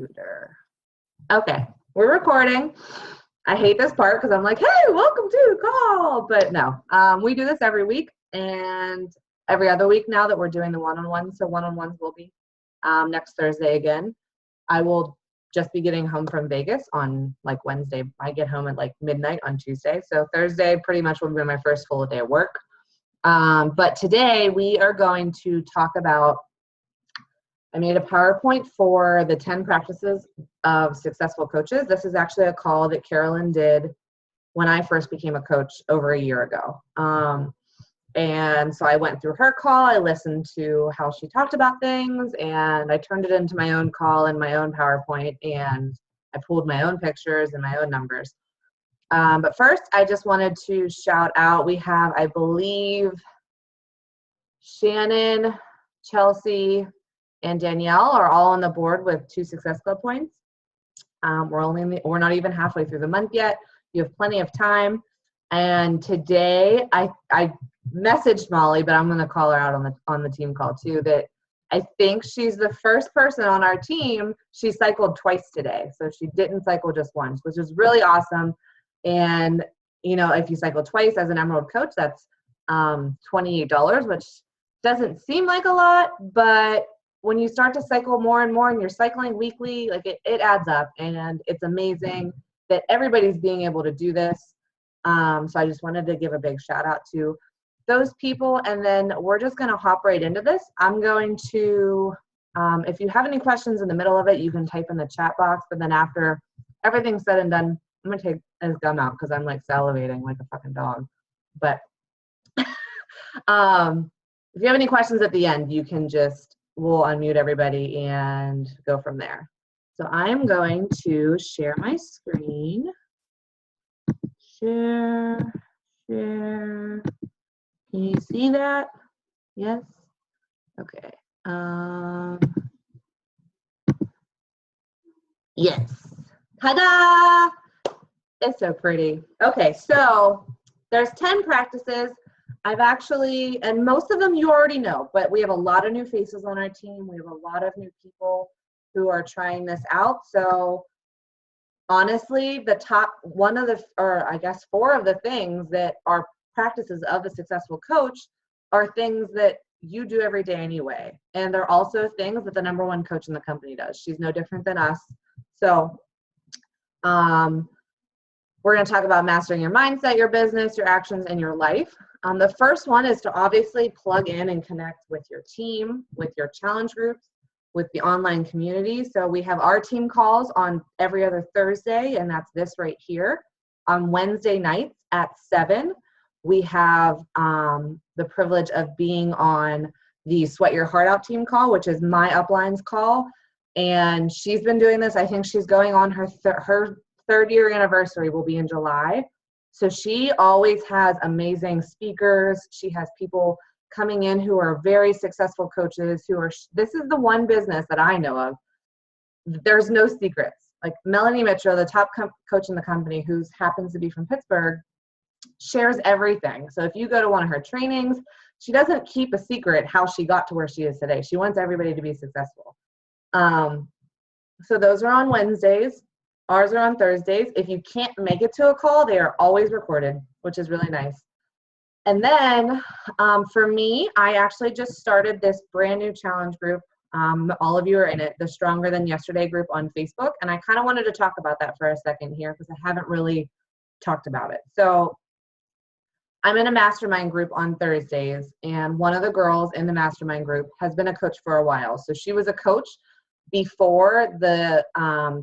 computer. Okay, we're recording. I hate this part because I'm like, hey, welcome to the call. But no, we do this every week and every other week now that we're doing the one-on-ones. So one-on-ones will be next Thursday again. I will just be getting home from Vegas on like Wednesday. I get home at like midnight on Tuesday. So Thursday pretty much will be my first full day of work. But today we are going to talk about, I made a PowerPoint for the 10 practices of successful coaches. This is actually a call that Carolyn did when I first became a coach over a year ago. And so I went through her call, I listened to how she talked about things, and I turned it into my own call and my own PowerPoint, and I pulled my own pictures and my own numbers. But first, I just wanted to shout out, we have, I believe, Shannon, Chelsea, and Danielle are all on the board with 2 Success Club points. We're not even halfway through the month yet. You have plenty of time. And today I messaged Molly, but I'm going to call her out on the team call too, that I think she's the first person on our team. She cycled twice today. So she didn't cycle just once, which is really awesome. And, you know, if you cycle twice as an Emerald coach, that's $28, which doesn't seem like a lot, but when you start to cycle more and more and you're cycling weekly, like it adds up, and it's amazing that everybody's being able to do this. So I just wanted to give a big shout out to those people, and then we're just going to hop right into this. I'm going to, if you have any questions in the middle of it, you can type in the chat box, but then after everything's said and done, I'm going to take his gum out because I'm like salivating like a fucking dog. But if you have any questions at the end, you can we'll unmute everybody and go from there. So I'm going to share my screen. Share. Can you see that? Yes? Okay. Yes. Ta-da! It's so pretty. Okay, so there's 10 practices. I've actually, and most of them you already know, but we have a lot of new faces on our team. We have a lot of new people who are trying this out. So honestly, the top one of the, or I guess 4 of the things that are practices of a successful coach are things that you do every day anyway. And they're also things that the number 1 coach in the company does. She's no different than us. So, we're going to talk about mastering your mindset, your business, your actions, and your life. The first one is to obviously plug in and connect with your team, with your challenge groups, with the online community. So we have our team calls on every other Thursday, and that's this right here. On Wednesday nights at 7, we have the privilege of being on the Sweat Your Heart Out team call, which is my upline's call. And she's been doing this. I think she's going on her 3rd-year anniversary will be in July. So she always has amazing speakers. She has people coming in who are very successful coaches this is the one business that I know of. There's no secrets. Like Melanie Mitchell, the top coach in the company, who happens to be from Pittsburgh, shares everything. So if you go to one of her trainings, she doesn't keep a secret how she got to where she is today. She wants everybody to be successful. So those are on Wednesdays. Ours are on Thursdays. If you can't make it to a call, they are always recorded, which is really nice. And then for me, I actually just started this brand new challenge group. All of you are in it, the Stronger Than Yesterday group on Facebook. And I kind of wanted to talk about that for a second here because I haven't really talked about it. So I'm in a mastermind group on Thursdays, and one of the girls in the mastermind group has been a coach for a while. So she was a coach before the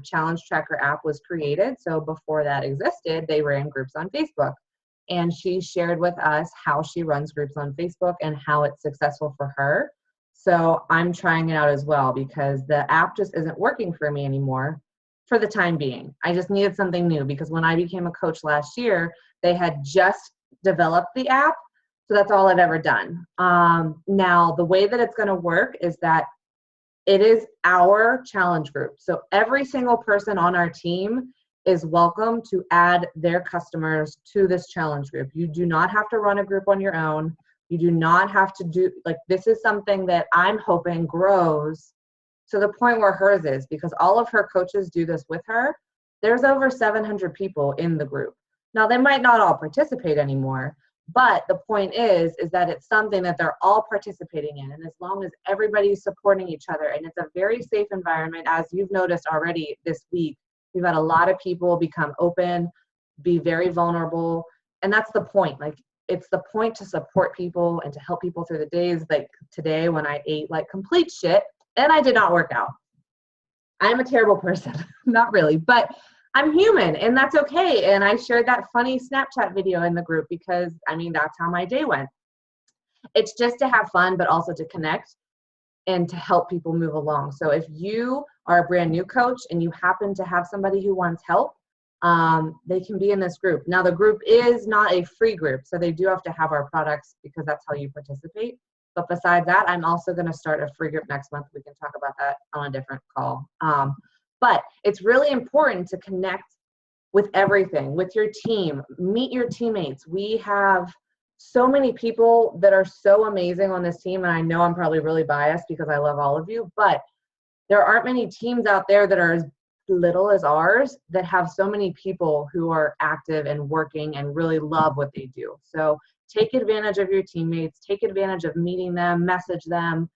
Challenge Tracker app was created. So before that existed, they ran groups on Facebook. And she shared with us how she runs groups on Facebook and how it's successful for her. So I'm trying it out as well because the app just isn't working for me anymore for the time being. I just needed something new because when I became a coach last year, they had just developed the app. So that's all I've ever done. Now, the way that it's going to work is that it is our challenge group. So every single person on our team is welcome to add their customers to this challenge group. You do not have to run a group on your own. You do not have to do, like, this is something that I'm hoping grows to the point where hers is, because all of her coaches do this with her. There's over 700 people in the group. Now, they might not all participate anymore, but the point is that it's something that they're all participating in. And as long as everybody's supporting each other, and it's a very safe environment, as you've noticed already this week, we've had a lot of people become open, be very vulnerable. And that's the point. Like, it's the point to support people and to help people through the days like today when I ate like complete shit and I did not work out. I'm a terrible person. Not really, but I'm human and that's okay. And I shared that funny Snapchat video in the group because, I mean, that's how my day went. It's just to have fun, but also to connect and to help people move along. So if you are a brand new coach and you happen to have somebody who wants help, they can be in this group. Now, the group is not a free group, so they do have to have our products because that's how you participate. But besides that, I'm also going to start a free group next month. We can talk about that on a different call. But it's really important to connect with everything, with your team, meet your teammates. We have so many people that are so amazing on this team, and I know I'm probably really biased because I love all of you, but there aren't many teams out there that are as little as ours that have so many people who are active and working and really love what they do. So take advantage of your teammates, take advantage of meeting them, message them.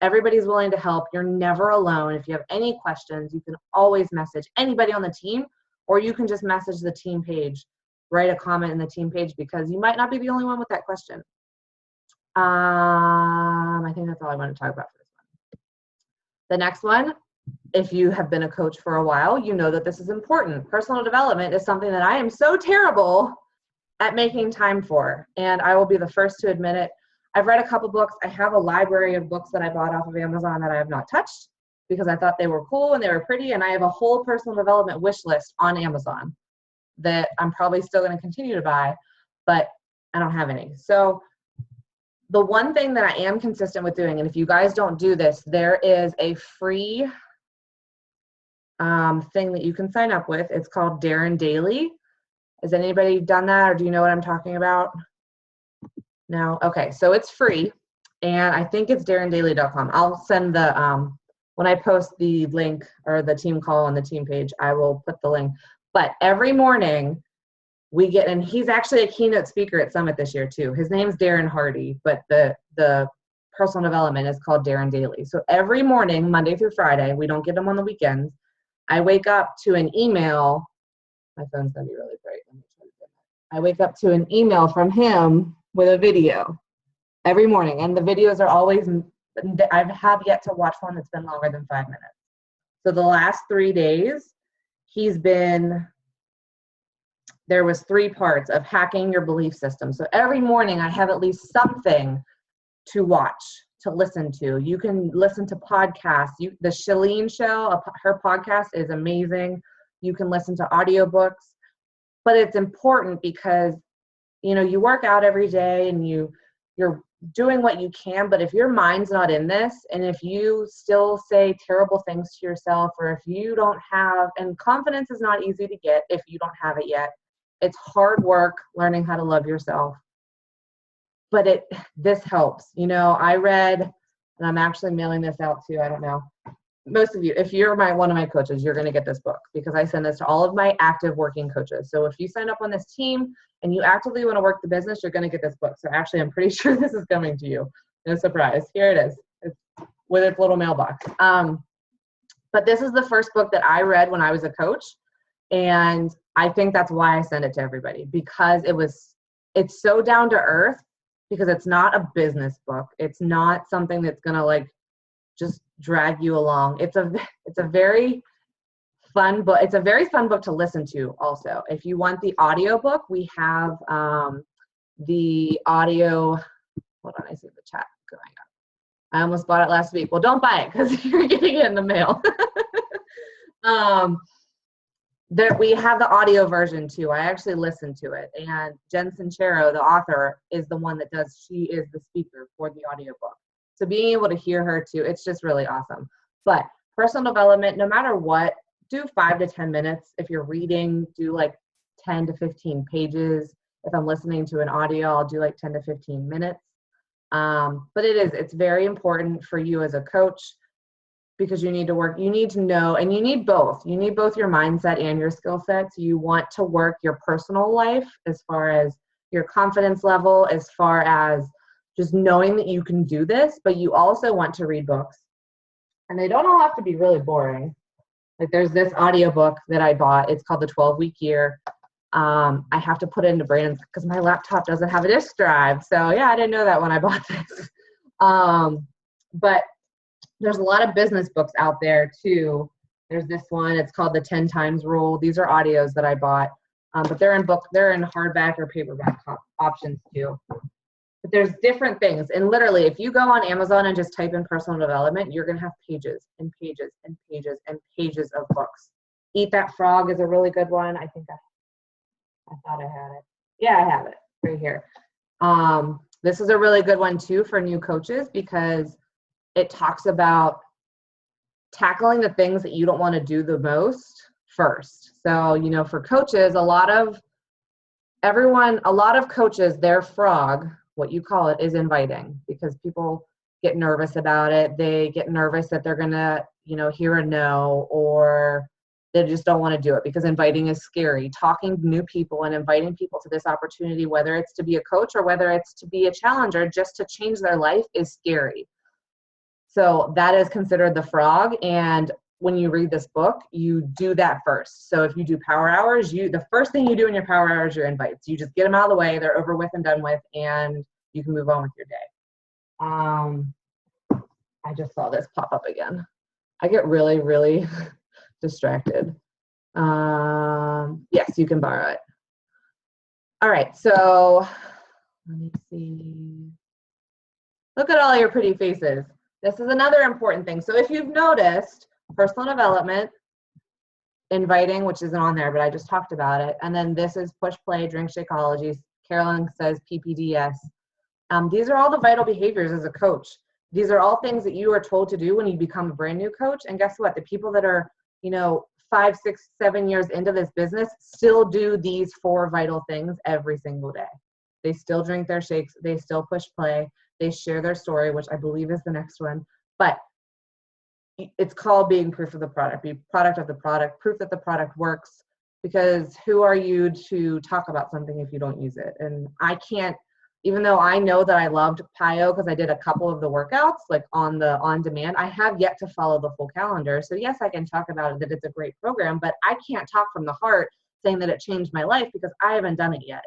Everybody's willing to help. You're never alone. If you have any questions, you can always message anybody on the team, or you can just message the team page, write a comment in the team page because you might not be the only one with that question. I think that's all I want to talk about for this one. The next one, if you have been a coach for a while, you know that this is important. Personal development is something that I am so terrible at making time for, and I will be the first to admit it. I've read a couple books. I have a library of books that I bought off of Amazon that I have not touched because I thought they were cool and they were pretty, and I have a whole personal development wish list on Amazon that I'm probably still going to continue to buy, but I don't have any. So the one thing that I am consistent with doing, and if you guys don't do this, there is a free thing that you can sign up with. It's called Darren Daily. Has anybody done that, or do you know what I'm talking about? No? Okay, so it's free, and I think it's darrendaily.com. I'll send the, when I post the link or the team call on the team page, I will put the link. But every morning we get, and he's actually a keynote speaker at Summit this year too. His name's Darren Hardy, but the personal development is called Darren Daily. So every morning, Monday through Friday, we don't get them on the weekends, I wake up to an email. My phone's gonna be really bright. Let me try to do that. I wake up to an email from him with a video every morning, and the videos are always, I have yet to watch one that's been longer than 5 minutes. So the last 3 days, there was 3 parts of hacking your belief system. So every morning I have at least something to watch, to listen to. You can listen to podcasts. The Chalene Show, her podcast is amazing. You can listen to audiobooks, but it's important because, you know, you work out every day and you're doing what you can, but if your mind's not in this, and if you still say terrible things to yourself, or if you don't have, and confidence is not easy to get if you don't have it yet. It's hard work learning how to love yourself, but this helps. You know, I read, and I'm actually mailing this out to, I don't know, most of you, if you're one of my coaches, you're going to get this book because I send this to all of my active working coaches. So if you sign up on this team and you actively want to work the business, you're going to get this book. So actually, I'm pretty sure this is coming to you. No surprise. Here it is. It's with its little mailbox. But this is the first book that I read when I was a coach. And I think that's why I send it to everybody, because it's so down to earth, because it's not a business book. It's not something that's going to like just drag you along. It's a very fun book. It's a very fun book to listen to also. If you want the audio book, we have the audio. Hold on, I see the chat going up. I almost bought it last week. Well, don't buy it because you're getting it in the mail. We have the audio version too. I actually listened to it. And Jen Sincero, the author, is the one that she is the speaker for the audiobook. So being able to hear her too, it's just really awesome. But personal development, no matter what, do 5 to 10 minutes. If you're reading, do like 10 to 15 pages. If I'm listening to an audio, I'll do like 10 to 15 minutes. But it's very important for you as a coach because you need to work, you need to know, and you need both. You need both your mindset and your skill sets. You want to work your personal life as far as your confidence level, as far as just knowing that you can do this, but you also want to read books. And they don't all have to be really boring. Like there's this audiobook that I bought. It's called The 12-Week Year. I have to put it into Brandon's because my laptop doesn't have a disk drive. So yeah, I didn't know that when I bought this. But there's a lot of business books out there too. There's this one, it's called The 10 Times Rule. These are audios that I bought, but they're in hardback or paperback options too. But there's different things. And literally, if you go on Amazon and just type in personal development, you're going to have pages and pages and pages and pages of books. Eat That Frog is a really good one. I think I thought I had it. Yeah, I have it right here. This is a really good one too for new coaches because it talks about tackling the things that you don't want to do the most first. So, for coaches, a lot of coaches, their frog, what you call it, is inviting, because people get nervous about it. They get nervous that they're going to, hear a no, or they just don't want to do it because inviting is scary. Talking to new people and inviting people to this opportunity, whether it's to be a coach or whether it's to be a challenger, just to change their life, is scary. So that is considered the frog. And when you read this book, you do that first. So if you do power hours, the first thing you do in your power hours, your invites. You just get them out of the way, they're over with and done with, and you can move on with your day. I just saw this pop up again. I get really, really distracted. Yes, you can borrow it. All right, so let me see. Look at all your pretty faces. This is another important thing. So if you've noticed, personal development, inviting, which isn't on there, but I just talked about it. And then this is push, play, drink, Shakeology. Carolyn says PPDS. These are all the vital behaviors as a coach. These are all things that you are told to do when you become a brand new coach. And guess what? The people that are, 5, 6, 7 years into this business still do these 4 vital things every single day. They still drink their shakes. They still push play. They share their story, which I believe is the next one. But it's called being proof of the product, be product of the product, proof that the product works, because who are you to talk about something if you don't use it? And I can't, even though I know that I loved PIO because I did a couple of the workouts like on demand, I have yet to follow the full calendar. So yes, I can talk about it, that it's a great program, but I can't talk from the heart saying that it changed my life because I haven't done it yet.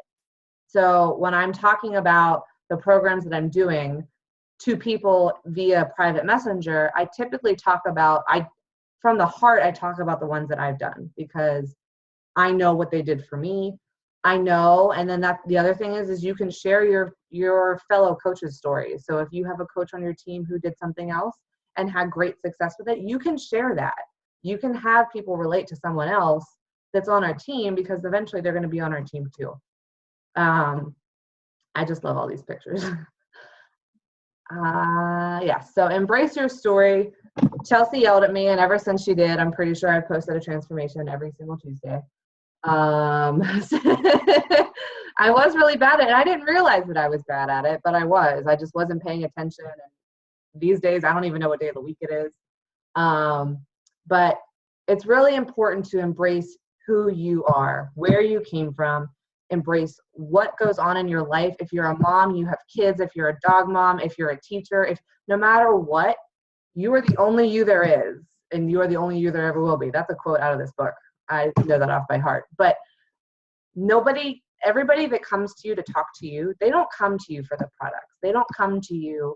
So when I'm talking about the programs that I'm doing to people via private messenger, I typically talk about, from the heart, I talk about the ones that I've done because I know what they did for me. I know, and then the other thing is you can share your fellow coaches' stories. So if you have a coach on your team who did something else and had great success with it, you can share that. You can have people relate to someone else that's on our team because eventually they're going to be on our team too. I just love all these pictures. Yeah, so embrace your story. Chelsea yelled at me, and ever since she did, I'm pretty sure I've posted a transformation every single Tuesday. I was really bad at it. I didn't realize that I was bad at it, but I was. I just wasn't paying attention. And these days, I don't even know what day of the week it is. But it's really important to embrace who you are, where you came from, embrace what goes on in your life. If you're a mom, you have kids, if you're a dog mom, if you're a teacher, no matter what, you are the only you there is, and you are the only you there ever will be. That's a quote out of this book. I know that off by heart. But everybody that comes to you to talk to you, they don't come to you for the products. They don't come to you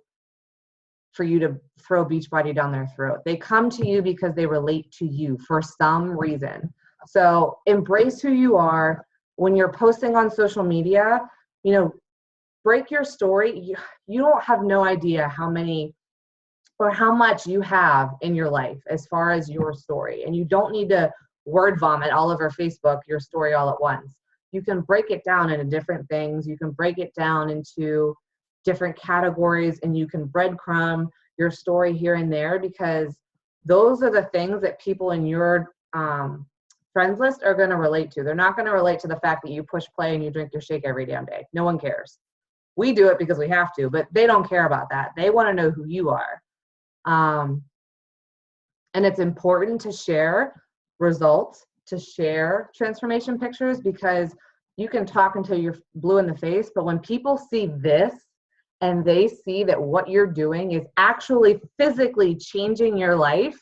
for you to throw Beachbody down their throat. They come to you because they relate to you for some reason. So embrace who you are. When you're posting on social media, break your story. You don't have no idea how many or how much you have in your life as far as your story. And you don't need to word vomit all over Facebook your story all at once. You can break it down into different things. You can break it down into different categories, and you can breadcrumb your story here and there, because those are the things that people in your friends list are going to relate to. They're not going to relate to the fact that you push play and you drink your shake every damn day. No one cares. We do it because we have to, but they don't care about that. They want to know who you are. And it's important to share results, to share transformation pictures, because you can talk until you're blue in the face, but when people see this and they see that what you're doing is actually physically changing your life,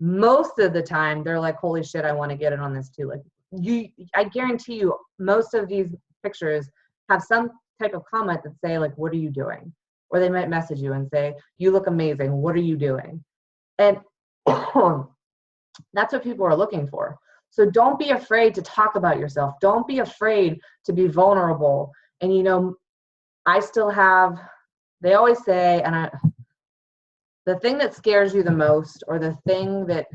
most of the time they're like, holy shit, I want to get in on this too. Like I guarantee you most of these pictures have some type of comment that say like, what are you doing? Or they might message you and say, you look amazing. What are you doing? And that's what people are looking for. So don't be afraid to talk about yourself. Don't be afraid to be vulnerable. And, you know, I still have, they always say, and the thing that scares you the most, or the thing that,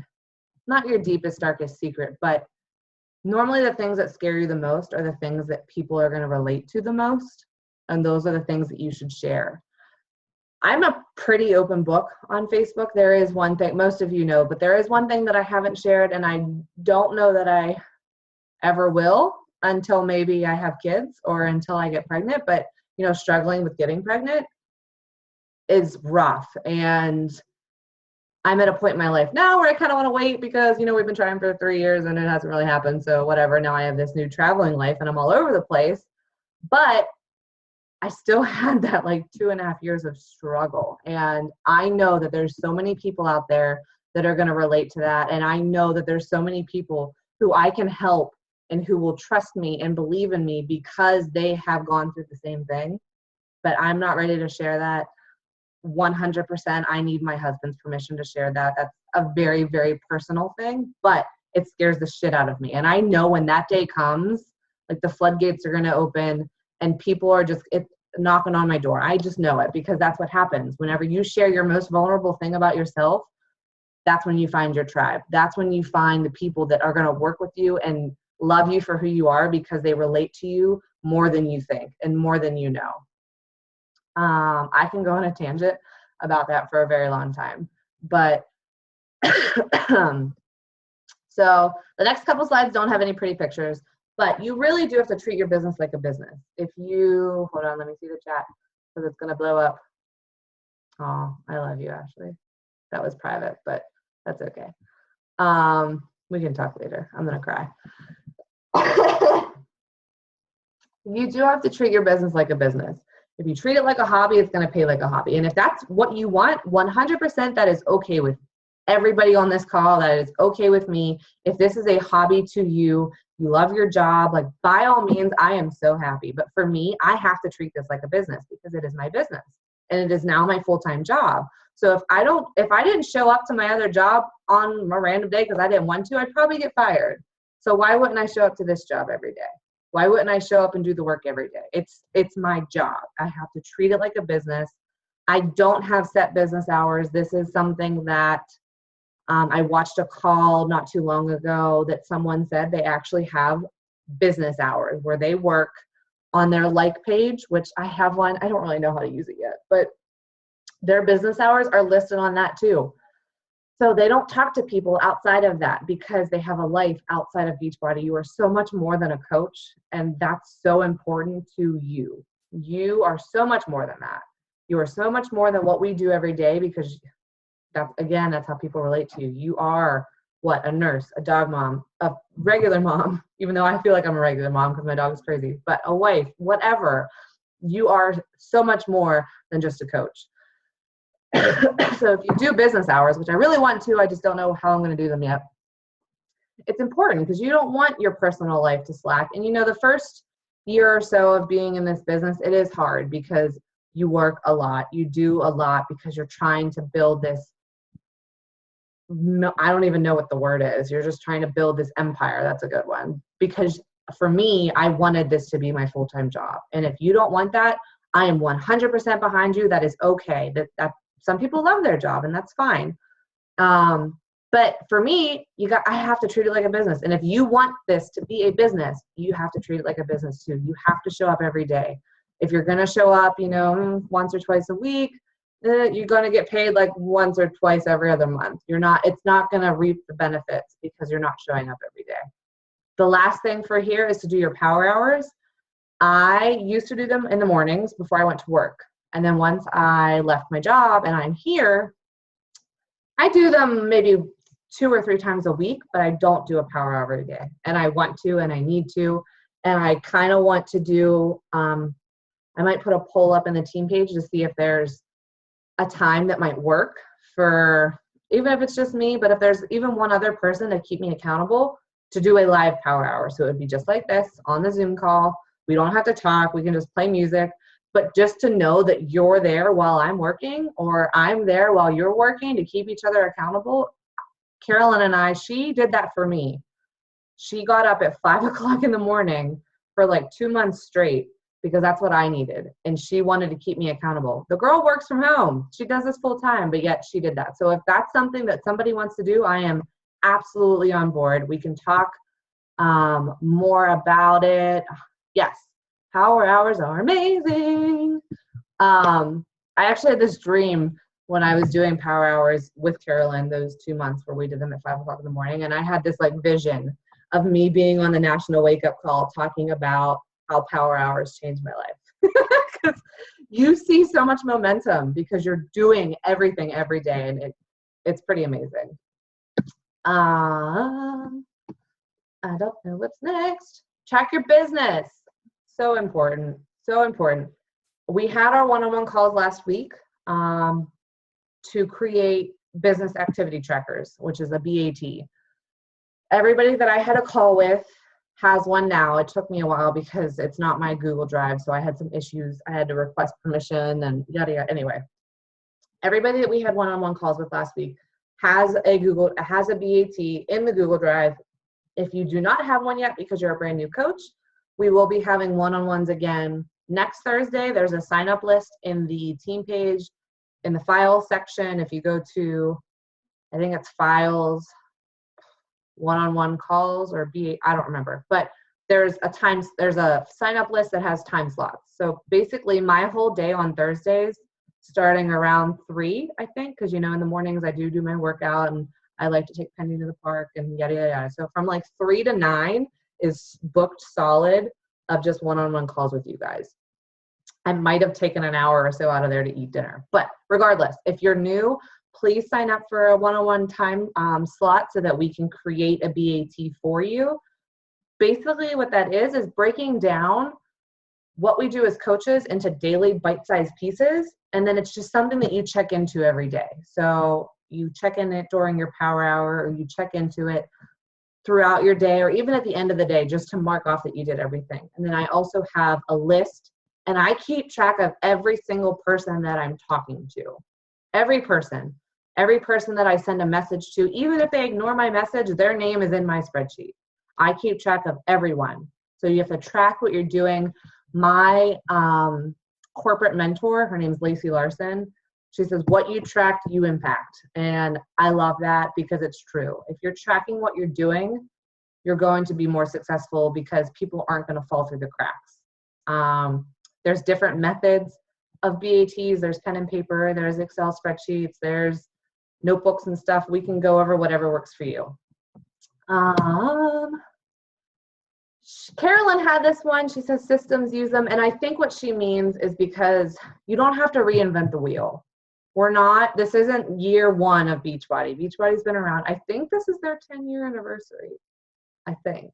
not your deepest, darkest secret, but normally the things that scare you the most are the things that people are going to relate to the most. And those are the things that you should share. I'm a pretty open book on Facebook. There is one thing, most of you know, but there is one thing that I haven't shared, and I don't know that I ever will until maybe I have kids or until I get pregnant. But, you know, struggling with getting pregnant is rough. And I'm at a point in my life now where I kind of want to wait because, you know, we've been trying for 3 years and it hasn't really happened. So whatever, now I have this new traveling life and I'm all over the place. But I still had that like 2.5 years of struggle. And I know that there's so many people out there that are going to relate to that. And I know that there's so many people who I can help and who will trust me and believe in me because they have gone through the same thing. But I'm not ready to share that 100%. I need my husband's permission to share that. That's a very, very personal thing, but it scares the shit out of me. And I know when that day comes, like the floodgates are going to open and people are just knocking on my door. I just know it because that's what happens. Whenever you share your most vulnerable thing about yourself, that's when you find your tribe. That's when you find the people that are going to work with you and love you for who you are because they relate to you more than you think and more than you know. I can go on a tangent about that for a very long time, but so the next couple slides don't have any pretty pictures, but you really do have to treat your business like a business. If you, hold on, let me see the chat because it's going to blow up. Oh, I love you, Ashley. That was private, but that's okay. We can talk later. I'm going to cry. You do have to treat your business like a business. If you treat it like a hobby, it's going to pay like a hobby. And if that's what you want, 100% that is okay with everybody on this call. That is okay with me. If this is a hobby to you, you love your job, like by all means, I am so happy. But for me, I have to treat this like a business because it is my business and it is now my full-time job. So if I didn't show up to my other job on a random day because I didn't want to, I'd probably get fired. So why wouldn't I show up to this job every day? Why wouldn't I show up and do the work every day? It's my job. I have to treat it like a business. I don't have set business hours. This is something that I watched a call not too long ago that someone said they actually have business hours where they work on their like page, which I have one. I don't really know how to use it yet, but their business hours are listed on that too. So they don't talk to people outside of that because they have a life outside of Beachbody. You are so much more than a coach, and that's so important to you. You are so much more than that. You are so much more than what we do every day because that's how people relate to you. You are what? A nurse, a dog mom, a regular mom, even though I feel like I'm a regular mom because my dog is crazy, but a wife, whatever. You are so much more than just a coach. So if you do business hours, which I really want to, I just don't know how I'm going to do them yet. It's important because you don't want your personal life to slack. And you know, the first year or so of being in this business, it is hard because you work a lot. You do a lot because you're trying to build this. I don't even know what the word is. You're just trying to build this empire. That's a good one. Because for me, I wanted this to be my full-time job. And if you don't want that, I am 100% behind you. That is okay. That some people love their job and that's fine. But for me, I have to treat it like a business. And if you want this to be a business, you have to treat it like a business too. You have to show up every day. If you're going to show up, once or twice a week, you're going to get paid like once or twice every other month. It's not going to reap the benefits because you're not showing up every day. The last thing for here is to do your power hours. I used to do them in the mornings before I went to work. And then once I left my job and I'm here, I do them maybe 2 or 3 times a week, but I don't do a power hour a day. And I want to, and I need to. And I kind of want to do, I might put a poll up in the team page to see if there's a time that might work for, even if it's just me, but if there's even one other person to keep me accountable, to do a live power hour. So it would be just like this on the Zoom call. We don't have to talk. We can just play music. But just to know that you're there while I'm working, or I'm there while you're working, to keep each other accountable. Carolyn and I, she did that for me. She got up at 5 o'clock in the morning for like 2 months straight because that's what I needed. And she wanted to keep me accountable. The girl works from home. She does this full time, but yet she did that. So if that's something that somebody wants to do, I am absolutely on board. We can talk more about it. Yes, power hours are amazing. I actually had this dream when I was doing power hours with Carolyn, those 2 months where we did them at 5 o'clock in the morning. And I had this like vision of me being on the national wake up call talking about how power hours changed my life. Because you see so much momentum because you're doing everything every day, and it's pretty amazing. I don't know what's next. Track your business. So important. So important. We had our one-on-one calls last week to create business activity trackers, which is a BAT. Everybody that I had a call with has one now. It took me a while because it's not my Google Drive, so I had some issues. I had to request permission and yada yada. Anyway, everybody that we had one-on-one calls with last week has a BAT in the Google Drive. If you do not have one yet because you're a brand new coach, we will be having one-on-ones again next Thursday. There's a sign-up list in the team page in the files section. If you go to, I think it's files, one-on-one calls, or I don't remember, but there's a sign-up list that has time slots. So basically my whole day on Thursdays, starting around 3, I think, because in the mornings I do my workout and I like to take Penny to the park and yada yada yada. So from like 3 to 9 is booked solid of just one-on-one calls with you guys. I might have taken an hour or so out of there to eat dinner, but regardless, if you're new, please sign up for a one-on-one time slot so that we can create a BAT for you. Basically what that is breaking down what we do as coaches into daily bite-sized pieces, and then it's just something that you check into every day. So you check in it during your power hour, or you check into it throughout your day, or even at the end of the day, just to mark off that you did everything. And then I also have a list, and I keep track of every single person that I'm talking to. Every person that I send a message to, even if they ignore my message, their name is in my spreadsheet. I keep track of everyone. So you have to track what you're doing. My corporate mentor, her name is Lacey Larson. She says, what you track, you impact. And I love that because it's true. If you're tracking what you're doing, you're going to be more successful because people aren't going to fall through the cracks. There's different methods of BATs. There's pen and paper, there's Excel spreadsheets, there's notebooks and stuff. We can go over whatever works for you. Carolyn had this one. She says systems use them. And I think what she means is because you don't have to reinvent the wheel. This isn't year 1 of Beachbody. Beachbody's been around. I think this is their 10-year anniversary. I think.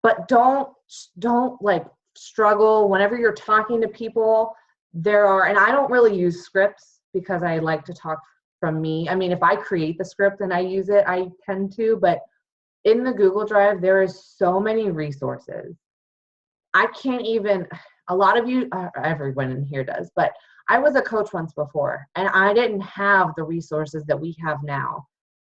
But don't like struggle whenever you're talking to people. And I don't really use scripts because I like to talk from me. I mean, if I create the script and I use it, I tend to, but in the Google Drive, there is so many resources. I can't even, a lot of you, everyone in here does, but I was a coach once before and I didn't have the resources that we have now.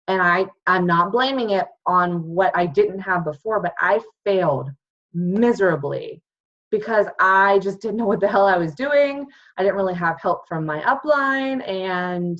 And I'm not blaming it on what I didn't have before, but I failed miserably because I just didn't know what the hell I was doing. I didn't really have help from my upline and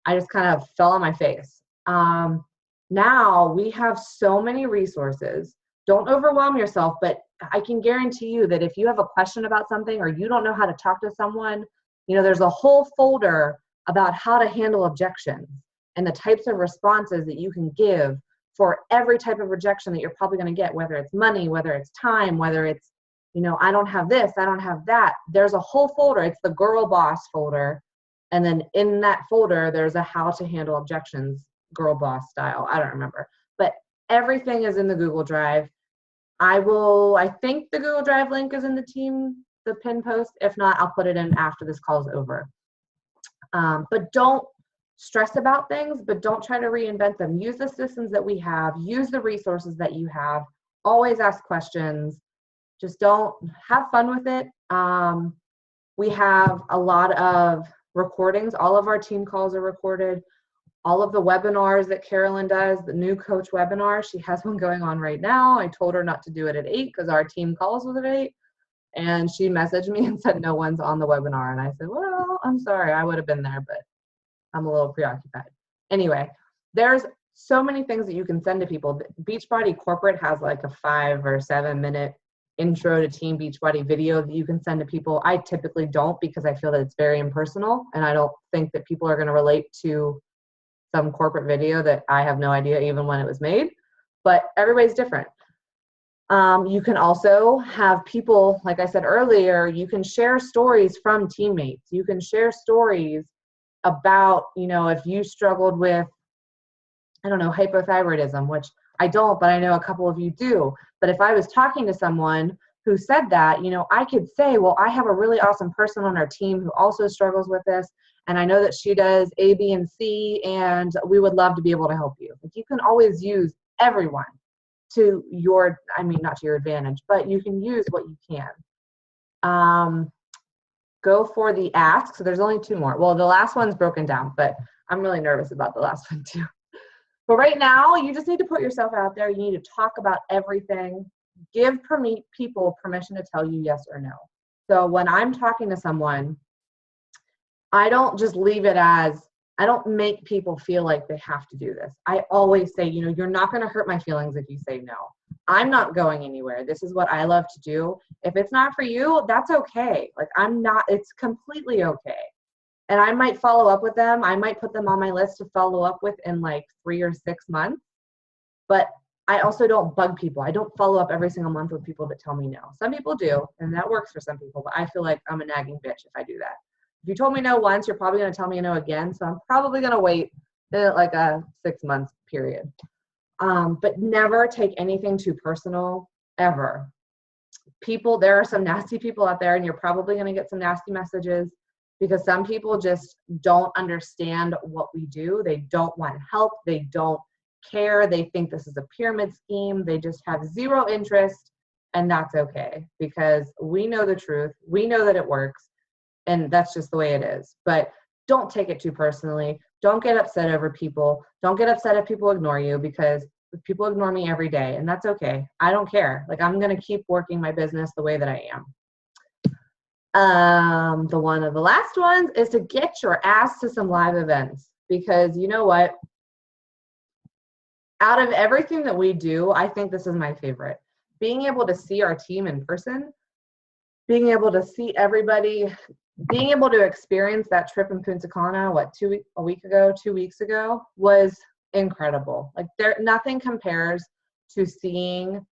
I just kind of fell on my face. Now we have so many resources. Don't overwhelm yourself, but I can guarantee you that if you have a question about something or you don't know how to talk to someone, there's a whole folder about how to handle objections and the types of responses that you can give for every type of rejection that you're probably going to get, whether it's money, whether it's time, whether it's, I don't have this, I don't have that. There's a whole folder. It's the Girl Boss folder. And then in that folder, there's a how to handle objections, girl boss style. I don't remember. But everything is in the Google Drive. I think the Google Drive link is in the pin post. If not, I'll put it in after this call is over. But don't stress about things, but don't try to reinvent them. Use the systems that we have, use the resources that you have, always ask questions. Just don't have fun with it. We have a lot of recordings. All of our team calls are recorded. All of the webinars that Carolyn does, the new coach webinar, she has one going on right now. I told her not to do it at 8 because our team calls was at 8. And she messaged me and said, no one's on the webinar. And I said, well, I'm sorry, I would have been there, but I'm a little preoccupied. Anyway, there's so many things that you can send to people. Beachbody Corporate has like a 5 or 7 minute intro to Team Beachbody video that you can send to people. I typically don't because I feel that it's very impersonal and I don't think that people are going to relate to some corporate video that I have no idea even when it was made, but everybody's different. You can also have people, like I said earlier, you can share stories from teammates. You can share stories about, if you struggled with, I don't know, hypothyroidism, which I don't, but I know a couple of you do. But if I was talking to someone who said that, I could say, well, I have a really awesome person on our team who also struggles with this. And I know that she does A, B, and C, and we would love to be able to help you. Like, you can always use everyone to your, not to your advantage, but you can use what you can. Go for the ask. So there's only 2 more. Well, the last one's broken down, but I'm really nervous about the last one too. But right now, you just need to put yourself out there. You need to talk about everything. Give people permission to tell you yes or no. So when I'm talking to someone, I don't just leave it as, I don't make people feel like they have to do this. I always say, you're not going to hurt my feelings if you say no. I'm not going anywhere. This is what I love to do. If it's not for you, that's okay. Like, it's completely okay. And I might follow up with them. I might put them on my list to follow up with in like 3 or 6 months. But I also don't bug people. I don't follow up every single month with people that tell me no. Some people do, and that works for some people, but I feel like I'm a nagging bitch if I do that. If you told me no once, you're probably going to tell me no again. So I'm probably going to wait like a 6 month period. But never take anything too personal, ever. There are some nasty people out there, and you're probably going to get some nasty messages because some people just don't understand what we do. They don't want help. They don't care. They think this is a pyramid scheme. They just have zero interest, and that's okay because we know the truth. We know that it works, and that's just the way it is. But don't take it too personally. Don't get upset over people. Don't get upset if people ignore you because people ignore me every day, and that's okay. I don't care. Like, I'm going to keep working my business the way that I am. One of the last ones is to get your ass to some live events because you know what? Out of everything that we do, I think this is my favorite. Being able to see our team in person, being able to see everybody, being able to experience that trip in Punta Cana, 2 weeks ago, was incredible. Like, nothing compares to seeing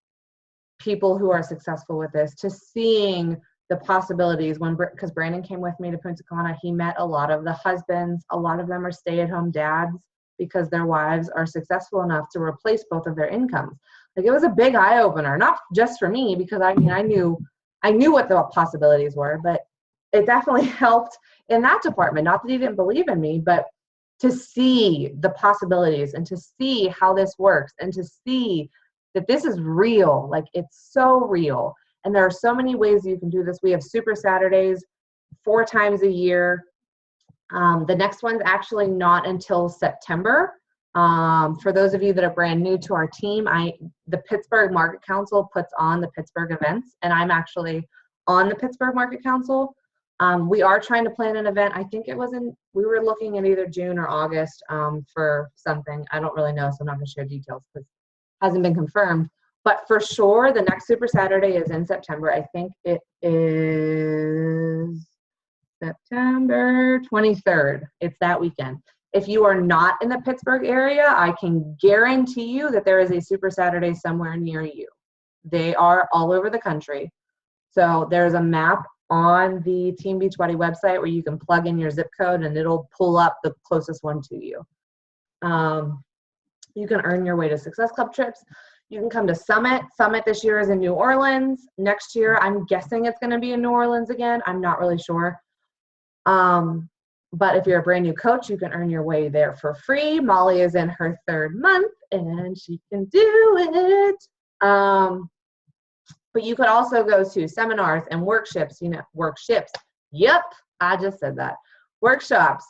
people who are successful with this, to seeing the possibilities because Brandon came with me to Punta Cana. He met a lot of the husbands. A lot of them are stay-at-home dads because their wives are successful enough to replace both of their incomes. Like, it was a big eye-opener, not just for me because I knew what the possibilities were, but it definitely helped in that department. Not that he didn't believe in me, but to see the possibilities and to see how this works and to see that this is real. Like, it's so real. And there are so many ways you can do this. We have Super Saturdays 4 times a year. The next one's actually not until September. For those of you that are brand new to our team, the Pittsburgh Market Council puts on the Pittsburgh events, and I'm actually on the Pittsburgh Market Council. We are trying to plan an event. I think we were looking at either June or August for something. I don't really know, so I'm not going to share details because it hasn't been confirmed. But for sure, the next Super Saturday is in September. I think it is September 23rd. It's that weekend. If you are not in the Pittsburgh area, I can guarantee you that there is a Super Saturday somewhere near you. They are all over the country. So there's a map on the Team Beachbody website where you can plug in your zip code and it'll pull up the closest one to you. You can earn your way to Success Club trips. You can come to Summit. Summit this year is in New Orleans. Next year, I'm guessing it's going to be in New Orleans again. I'm not really sure. But if you're a brand new coach, you can earn your way there for free. Molly is in her 3rd month and she can do it. But you could also go to seminars and workshops, workshops. Yep, I just said that. Workshops.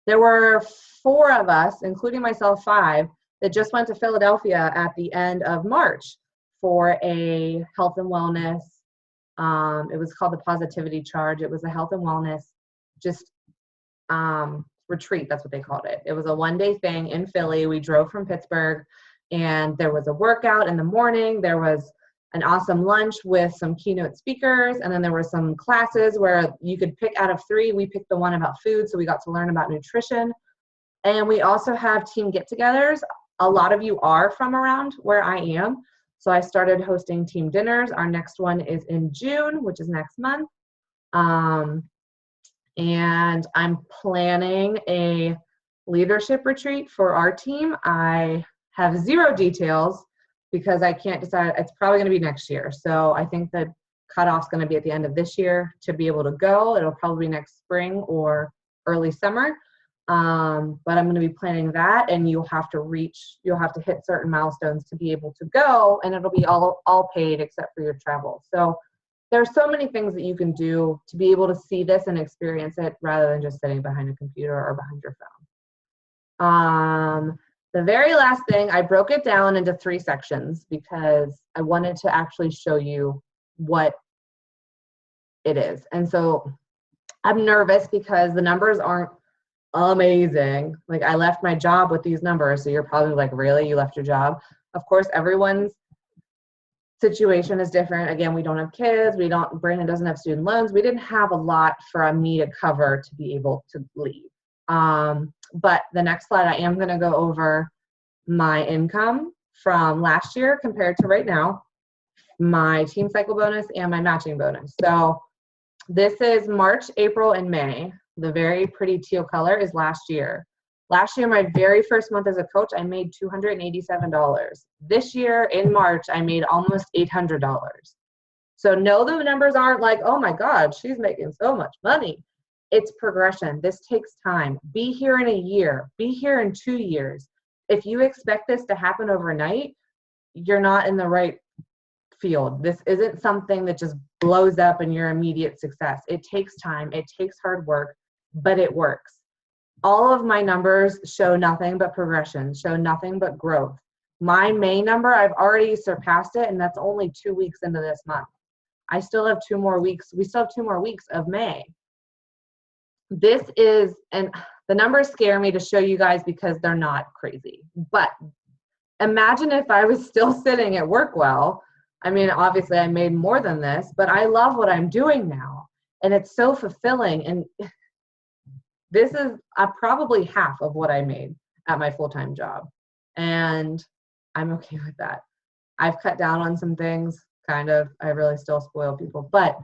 There were 4 of us, including myself, 5, that just went to Philadelphia at the end of March for a health and wellness. It was called the Positivity Charge. It was a health and wellness retreat. That's what they called it. It was a 1-day thing in Philly. We drove from Pittsburgh, and there was a workout in the morning. There was an awesome lunch with some keynote speakers, and then there were some classes where you could pick out of 3. We picked the one about food, so we got to learn about nutrition. And we also have team get-togethers. A lot of you are from around where I am, so I started hosting team dinners. Our next one is in June, which is next month. And I'm planning a leadership retreat for our team. I have 0 details because I can't decide. It's probably going to be next year. So I think the cutoff's going to be at the end of this year to be able to go. It'll probably be next spring or early summer. But I'm going to be planning that, and you'll have to hit certain milestones to be able to go, and it'll be all paid except for your travel. So there's so many things that you can do to be able to see this and experience it rather than just sitting behind a computer or behind your phone. The very last thing, I broke it down into 3 sections because I wanted to actually show you what it is. And so I'm nervous because the numbers aren't amazing. Like, I left my job with these numbers, so you're probably like, really? You left your job? Of course, everyone's situation is different. Again, we don't have kids. Brandon doesn't have student loans. We didn't have a lot for me to cover to be able to leave. But the next slide, I am going to go over my income from last year compared to right now, my team cycle bonus and my matching bonus. So this is March, April, and May. The very pretty teal color is last year. Last year, my very first month as a coach, I made $287. This year in March, I made almost $800. So no, the numbers aren't like, oh my God, she's making so much money. It's progression. This takes time. Be here in a year. Be here in 2 years. If you expect this to happen overnight, you're not in the right field. This isn't something that just blows up in your immediate success. It takes time. It takes hard work, but it works. All of my numbers show nothing but progression, show nothing but growth. My May number, I've already surpassed it, and that's only 2 weeks into this month. I still have 2 more weeks. We still have 2 more weeks of May. This is, and the numbers scare me to show you guys because they're not crazy. But imagine if I was still sitting at Workwell. I mean, obviously I made more than this, but I love what I'm doing now. And it's so fulfilling. And this is probably half of what I made at my full-time job. And I'm okay with that. I've cut down on some things, kind of. I really still spoil people. But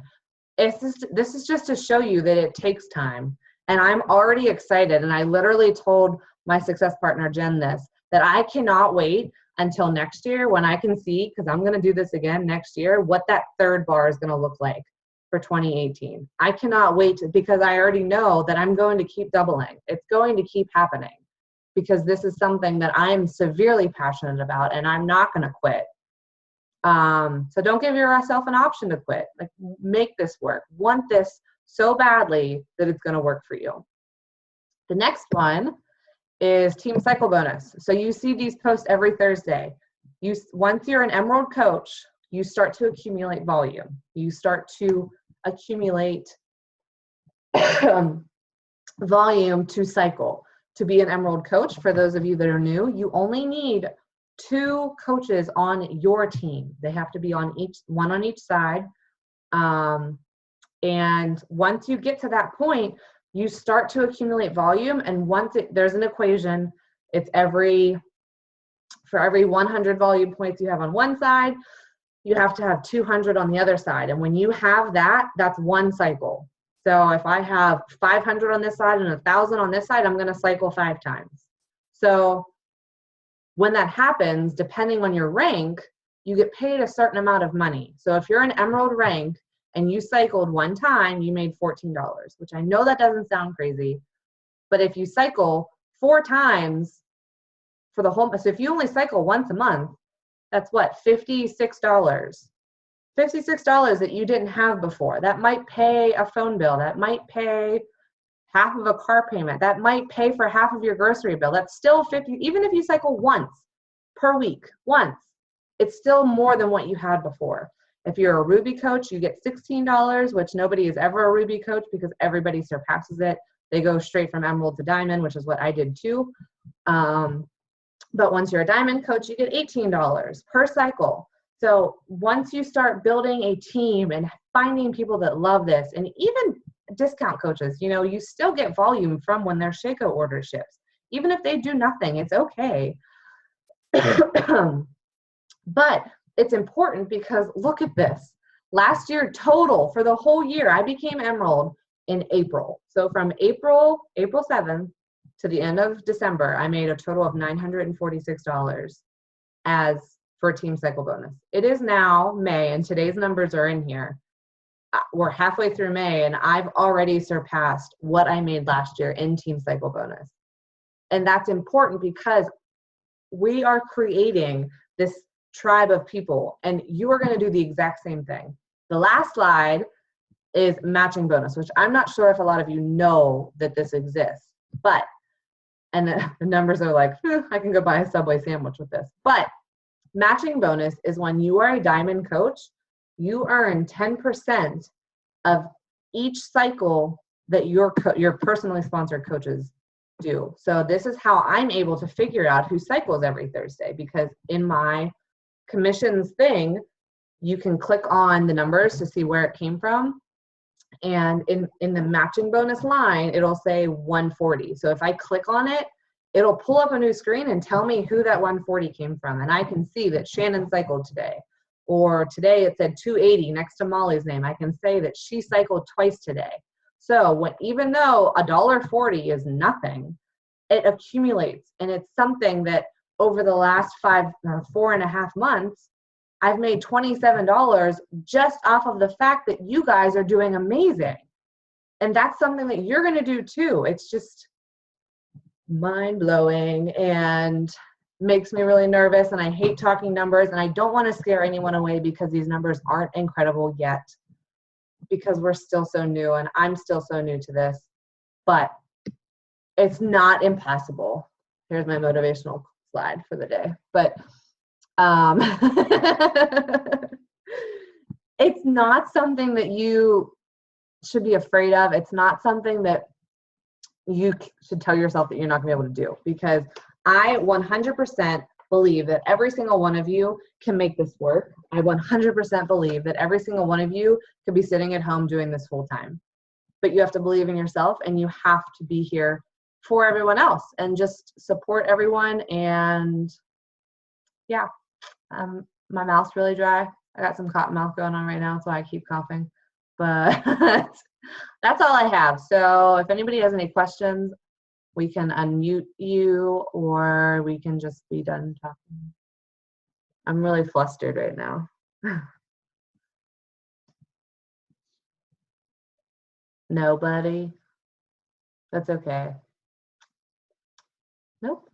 this is just to show you that it takes time. And I'm already excited. And I literally told my success partner, Jen, that I cannot wait until next year when I can see, because I'm going to do this again next year, what that 3rd bar is going to look like for 2018. I cannot wait because I already know that I'm going to keep doubling. It's going to keep happening because this is something that I'm severely passionate about and I'm not going to quit. So don't give yourself an option to quit. Like, make this work. Want this so badly that it's going to work for you. The next one is Team Cycle Bonus. So you see these posts every Thursday. Once you're an Emerald coach, you start to accumulate volume. You start to accumulate volume to cycle. To be an Emerald coach, for those of you that are new, you only need 2 coaches on your team. They have to be one on each side. And once you get to that point, you start to accumulate volume. And there's an equation, it's for every 100 volume points you have on one side, you have to have 200 on the other side. And when you have that, that's one cycle. So if I have 500 on this side and 1,000 on this side, I'm going to cycle 5 times. So when that happens, depending on your rank, you get paid a certain amount of money. So if you're an Emerald rank and you cycled 1 time, you made $14, which I know that doesn't sound crazy, but if you cycle 4 times for the whole, so if you only cycle once a month, that's what, $56. $56 that you didn't have before. That might pay a phone bill. That might pay half of a car payment. That might pay for half of your grocery bill. That's still 50, even if you cycle once per week, once, it's still more than what you had before. If you're a Ruby coach, you get $16, which nobody is ever a Ruby coach because everybody surpasses it. They go straight from Emerald to Diamond, which is what I did too. But once you're a Diamond coach, you get $18 per cycle. So once you start building a team and finding people that love this, and even discount coaches, you know, you still get volume from when their Shaco order ships. Even if they do nothing, it's okay. But it's important because look at this. Last year total, for the whole year, I became Emerald in April. So from April 7th to the end of December, I made a total of $946 as for Team Cycle Bonus. It is now May, and today's numbers are in here. We're halfway through May, and I've already surpassed what I made last year in Team Cycle Bonus. And that's important because we are creating this tribe of people, and you are going to do the exact same thing. The last slide is matching bonus, which I'm not sure if a lot of you know that this exists, but, and the numbers are like, I can go buy a Subway sandwich with this, but matching bonus is when you are a Diamond coach, you earn 10% of each cycle that your personally sponsored coaches do. So this is how I'm able to figure out who cycles every Thursday, because in my commissions thing, you can click on the numbers to see where it came from. And in the matching bonus line, it'll say 140. So if I click on it, it'll pull up a new screen and tell me who that 140 came from. And I can see that Shannon cycled today. Or today it said 280 next to Molly's name. I can say that she cycled twice today. So even though $1.40 is nothing, it accumulates. And it's something that over the last 4.5 months, I've made $27 just off of the fact that you guys are doing amazing. And that's something that you're going to do too. It's just mind-blowing and makes me really nervous, and I hate talking numbers, and I don't want to scare anyone away because these numbers aren't incredible yet, because we're still so new and I'm still so new to this, but it's not impossible. Here's my motivational slide for the day. But it's not something that you should be afraid of. It's not something that you should tell yourself that you're not going to be able to do, because I 100% believe that every single one of you can make this work. I 100% believe that every single one of you could be sitting at home doing this full time. But you have to believe in yourself, and you have to be here for everyone else and just support everyone. And yeah, my mouth's really dry. I got some cotton mouth going on right now, so I keep coughing. But that's all I have. So if anybody has any questions, we can unmute you, or we can just be done talking. I'm really flustered right now. Nobody? That's okay. Nope.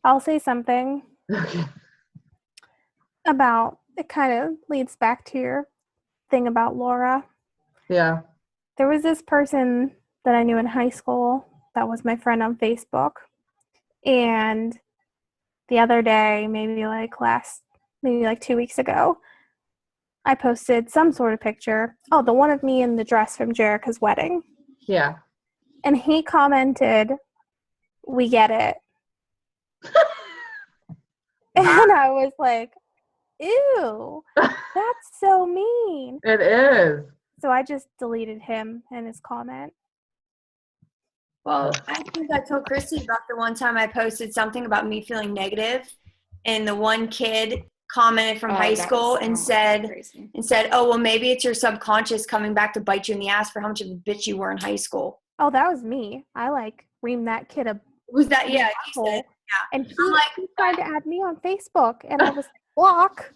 I'll say something Okay. about, it kind of leads back to your thing about Laura. Yeah. There was this person that I knew in high school that was my friend on Facebook. And the other day, maybe like 2 weeks ago, I posted some sort of picture. Oh, the one of me in the dress from Jerica's wedding. Yeah. And he commented, "We get it." And I was like, ew, that's so mean. It is. So I just deleted him and his comment. Well, I think I told Christy about the one time I posted something about me feeling negative, and the one kid commented from high school and said, oh, well, maybe it's your subconscious coming back to bite you in the ass for how much of a bitch you were in high school. Oh, that was me. I like reamed that kid a Was that, yeah, he said, and he tried to add me on Facebook, and I was like, block.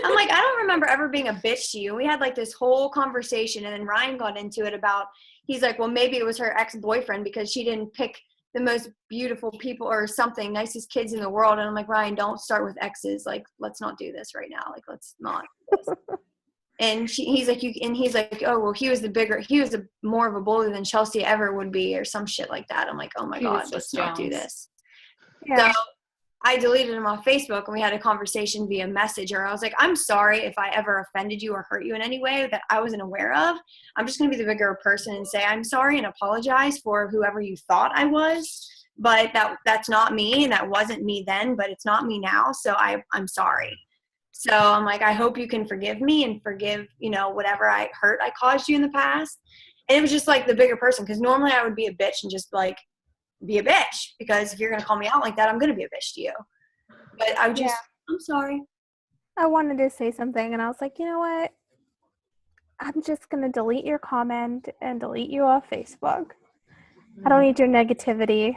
I'm like, I don't remember ever being a bitch to you. We had like this whole conversation, and then Ryan got into it about, he's like, well, maybe it was her ex-boyfriend because she didn't pick the most beautiful people or something, nicest kids in the world. And I'm like, Ryan, don't start with exes. Like, let's not do this right now. Like, let's not. And he's like, oh, well, he was more of a bully than Chelsea ever would be, or some shit like that. I'm like, oh my God, let's not do this. Yeah. So I deleted him off Facebook, and we had a conversation via Messenger. I was like, I'm sorry if I ever offended you or hurt you in any way that I wasn't aware of. I'm just going to be the bigger person and say I'm sorry and apologize for whoever you thought I was. But that's not me, and that wasn't me then, but it's not me now. So I'm sorry. So I'm like, I hope you can forgive me and forgive, whatever hurt I caused you in the past. And it was just like the bigger person, because normally I would be a bitch and just like be a bitch, because if you're going to call me out like that, I'm going to be a bitch to you. But I'm sorry. I wanted to say something, and I was like, you know what? I'm just going to delete your comment and delete you off Facebook. I don't need your negativity.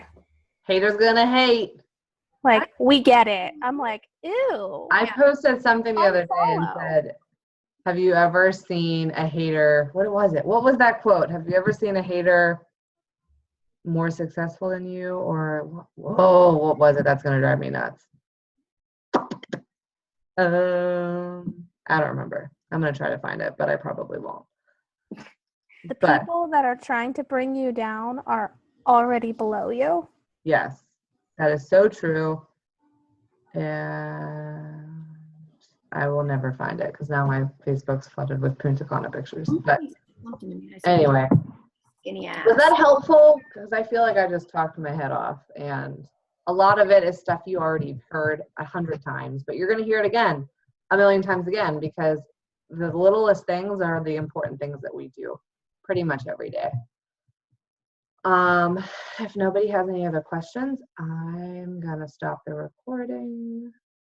Haters gonna hate. Like, we get it. I'm like, ew. I posted something the other day and said, have you ever seen a hater? What was it? What was that quote? Have you ever seen a hater more successful than you? Or, whoa, what was it? That's going to drive me nuts. I don't remember. I'm going to try to find it, but I probably won't. The people that are trying to bring you down are already below you. Yes, that is so true. And I will never find it because now my Facebook's flooded with Punta Cana pictures. But anyway, was that helpful? Because I feel like I just talked my head off, and a lot of it is stuff you already heard 100 times, but you're going to hear it again, a million times again, because the littlest things are the important things that we do pretty much every day. If nobody has any other questions, I'm going to stop the recording.